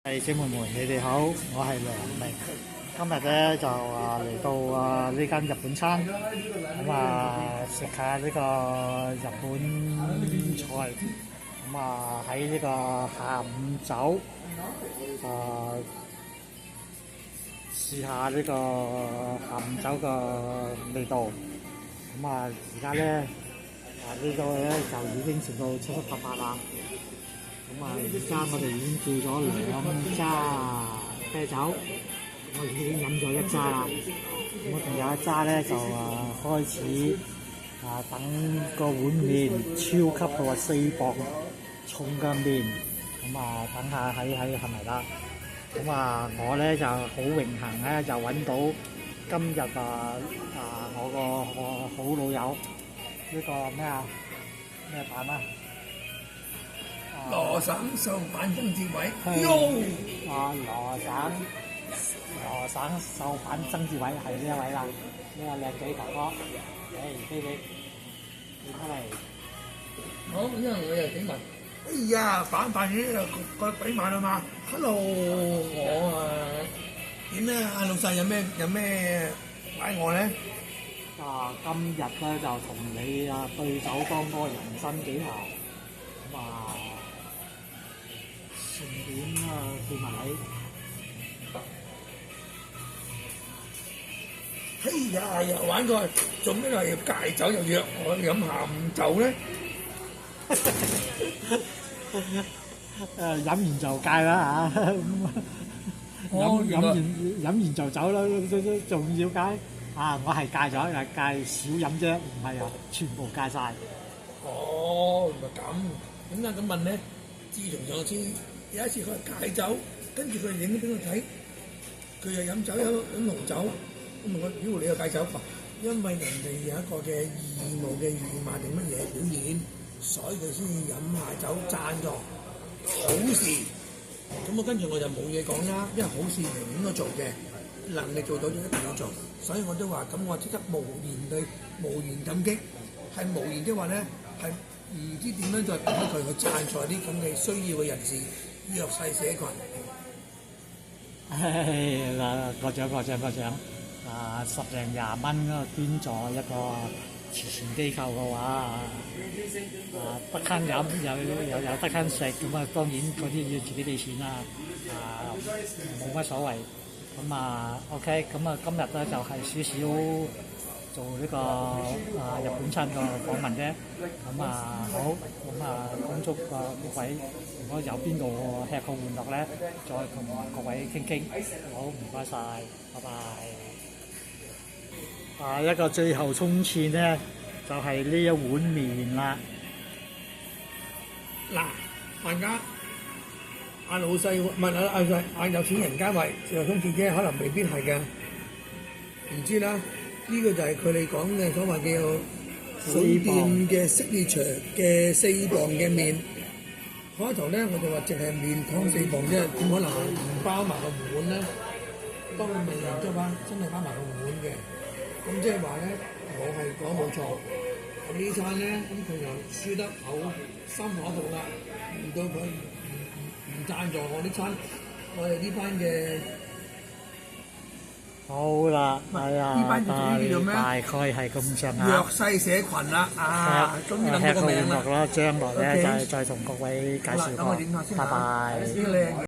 係姐妹們，你哋好，我係梁明。今日咧就嚟到呢間日本餐，食下呢個日本菜。喺呢個下午酒試下呢個下午酒嘅味道。而家咧呢度咧就已經食到七七八八啦。而家我哋已經叫咗2揸啤酒，我已經飲咗1揸啦。我仲有1揸咧就開始等個碗麵，超級到4磅重嘅麵，等下喺係咪啦？我咧就好榮幸咧就揾到今日我個好老友呢個咩版啊？羅省壽飯曾志偉，羅省壽飯曾志偉係呢一位啦，呢個靚仔哥哥，飛你出嚟。好，因為我又整埋，哎呀，飯嘢個鬼馬啦嘛 ，Hello， 我點咧？阿老細有咩擺我咧？今日咧就同你對酒當歌，人生幾何，順便叫埋你。哎呀，又玩過，做咩又要戒酒又約我飲下午酒咧？飲完就戒啦嚇，飲完就走啦，仲要戒我係戒咗，戒少飲啫，唔係全部戒晒。哦，原來咁，點解咁問咧？自從上次有一次佢係戒酒，跟住佢影咗俾我睇，佢又飲酒飲紅酒，我問我：屌你又戒酒？因為人哋有一個嘅義務嘅義賣定乜嘢表演，所以佢先飲下酒贊助好事。咁跟住我就冇嘢講啦，因為好事係應該做嘅，能力做到就一定要做，所以我都話咁，我即刻無言感激，係無言的話咧，係唔知點樣再俾佢去贊助啲咁嘅需要嘅人士，弱勢社群。過獎，10零20蚊嗰個捐助一個慈善機構嘅話，得慳飲又有得慳食，咁當然嗰啲要自己俾錢啦，冇乜所謂。OK，今日咧就係少少做呢個日本餐個訪問啫。好，恭祝各位如果有邊度吃喝玩樂咧，再同各位傾傾。好，唔該晒，拜拜。一個最後衝刺咧，就係呢一碗麵啦。嗱，大家阿老細問阿有錢人家為最後衝刺啫，可能未必係嘅，唔知啦。呢個就係佢哋講嘅所謂叫本店嘅signature嘅4磅嘅麵。開頭咧我就話淨係麵湯4磅啫，點可能唔包埋個碗咧？當佢未完咗話，真係包埋個碗嘅。咁即係話咧，我係講冇錯。咁呢餐咧，咁佢又輸得好心嗰度啦。如果佢唔贊助我呢餐，我哋呢班嘅好啦，呢班就叫做咩？大概係咁上下。弱勢社群啦，終於諗到個名啦。將來咧再同各位介紹過。拜拜。